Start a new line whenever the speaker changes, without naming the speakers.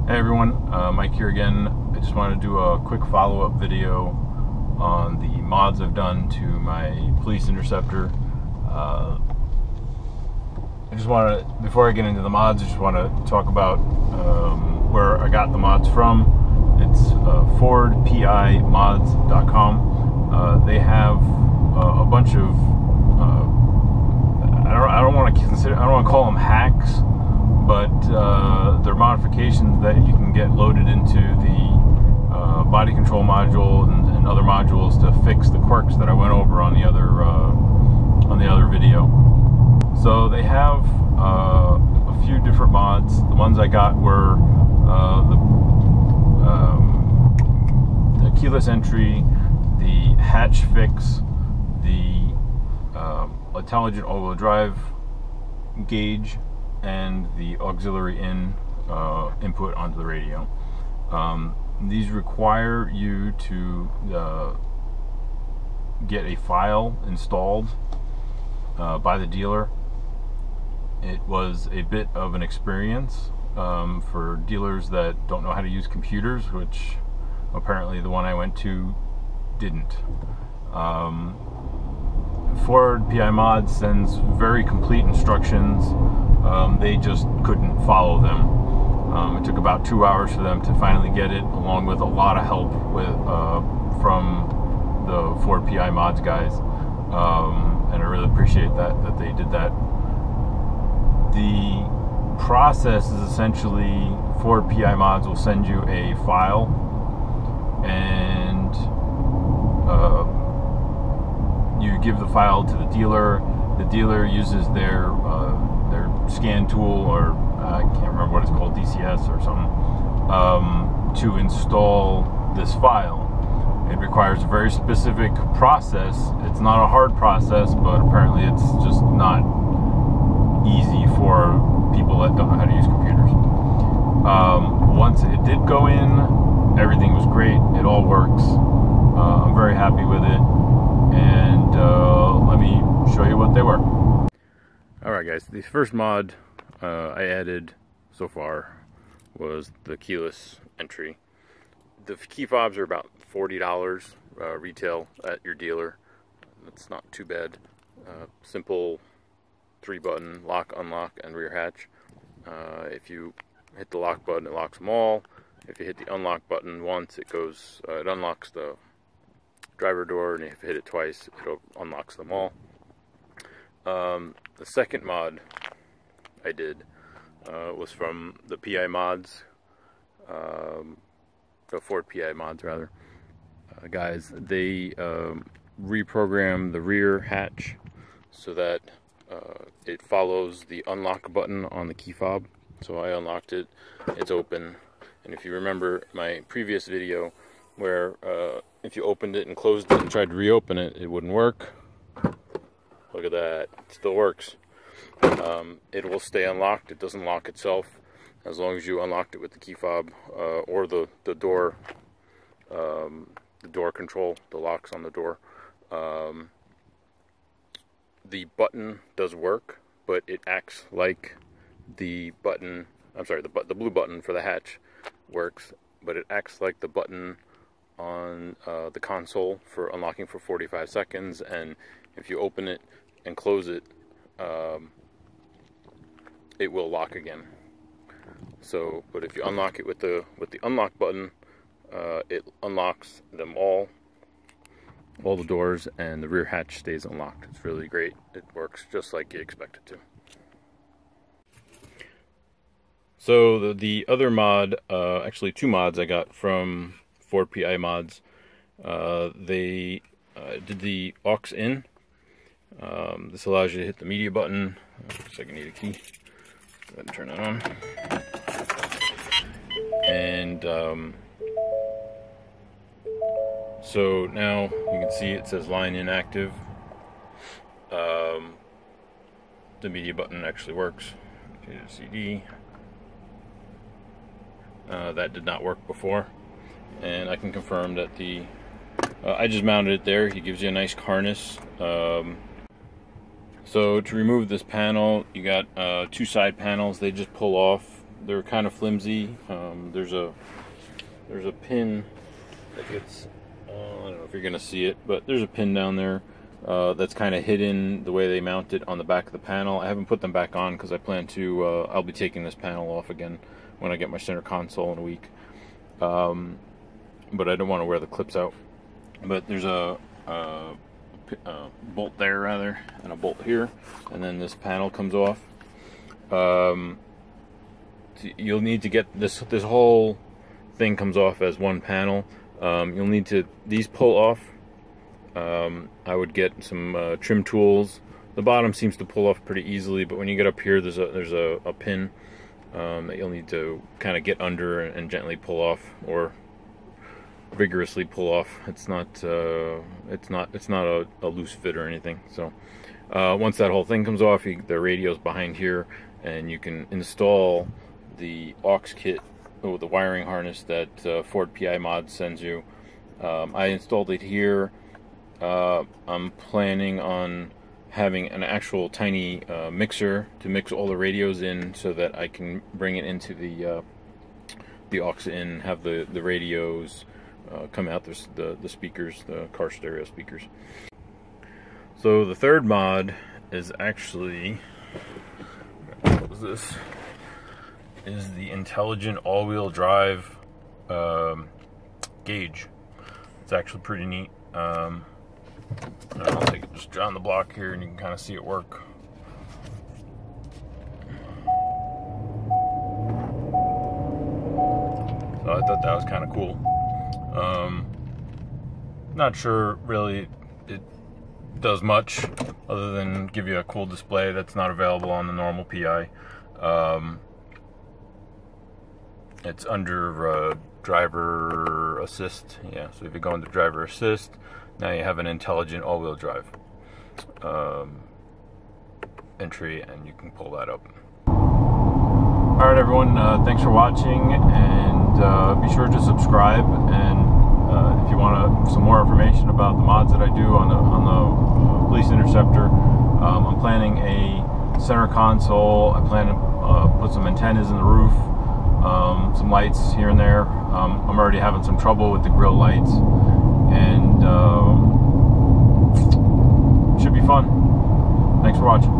Hey everyone, Mike here again. I just wanted to do a quick follow-up video on the mods I've done to my police Interceptor. I just want to, before I get into the mods, I just want to talk about where I got the mods from. It's FordPIMods.com. They have a bunch of I don't want to call them hacks, but they're modifications that you can get loaded into the body control module and other modules to fix the quirks that I went over on the other video. So they have a few different mods. The ones I got were the keyless entry, the hatch fix, the intelligent all-wheel drive gauge, and the auxiliary in input onto the radio. These require you to get a file installed by the dealer. It was a bit of an experience for dealers that don't know how to use computers, which apparently the one I went to didn't. Ford PI Mods sends very complete instructions. They just couldn't follow them. It took about 2 hours for them to finally get it, along with a lot of help from the Ford PI Mods guys, and I really appreciate that they did that. The process is essentially Ford PI Mods will send you a file, and you give the file to the dealer. The dealer uses their scan tool, or I can't remember what it's called, DCS or something, to install this file. It requires a very specific process. It's not a hard process, but apparently it's just not easy for people that don't know how to use computers. Once it did go in, everything was great. It all works. I'm very happy with it, and let me show you what they were. Alright guys, the first mod I added so far was the keyless entry. The key fobs are about $40 retail at your dealer. That's not too bad. Simple 3-button lock, unlock, and rear hatch. If you hit the lock button, it locks them all. If you hit the unlock button once, it unlocks the driver door, and if you hit it twice, it unlocks them all. The second mod I did was from the PI Mods, the Ford PI Mods rather, guys. They reprogrammed the rear hatch so that it follows the unlock button on the key fob. So I unlocked it, it's open, and if you remember my previous video where if you opened it and closed it and tried to reopen it, it wouldn't work. Look at that, it still works. It will stay unlocked. It doesn't lock itself as long as you unlocked it with the key fob or the door control, the locks on the door. The button does work, but it acts like the button. I'm sorry, the blue button for the hatch works, but it acts like the button on the console for unlocking for 45 seconds, and if you open it and close it, it will lock again. So, but if you unlock it with the unlock button, it unlocks them all the doors, and the rear hatch stays unlocked. It's really great. It works just like you expect it to. So the other mod, actually two mods I got from Ford PI Mods. They did the aux in. This allows you to hit the media button. Looks like I need a key. Go ahead and turn that on. And so now you can see it says line inactive. The media button actually works. CD. That did not work before, and I can confirm that I just mounted it there. He gives you a nice harness. So to remove this panel, you got two side panels. They just pull off they're kind of flimsy. There's a pin that gets, I don't know if you're gonna see it, but there's a pin down there that's kind of hidden the way they mount it on the back of the panel. I haven't put them back on because I plan to, I'll be taking this panel off again when I get my center console in a week. But I don't want to wear the clips out. But there's a bolt there rather, and a bolt here, and then this panel comes off. You'll need to get this whole thing comes off as one panel. You'll need to, these pull off. I would get some trim tools. The bottom seems to pull off pretty easily, but when you get up here, there's a pin that you'll need to kind of get under and gently pull off, or vigorously pull off. It's not a loose fit or anything. So once that whole thing comes off, the radio's behind here, and you can install the aux kit, the wiring harness that Ford PI Mod sends you. I installed it here. I'm planning on having an actual tiny mixer to mix all the radios in, so that I can bring it into the aux in, have the radios come out the speakers, the car stereo speakers. So the third mod is actually, what was this? Is the intelligent all-wheel drive gauge. It's actually pretty neat. I'll take it just on the block here, and you can kind of see it work. So I thought that was kind of cool. Not sure really it does much other than give you a cool display that's not available on the normal PI. It's under driver assist. Yeah, so if you go into driver assist, now you have an intelligent all-wheel drive entry, and you can pull that up. Alright everyone, thanks for watching, and be sure to subscribe, and if you want some more information about the mods that I do on the Police Interceptor, I'm planning a center console. I plan to put some antennas in the roof, some lights here and there. I'm already having some trouble with the grill lights, and it should be fun. Thanks for watching.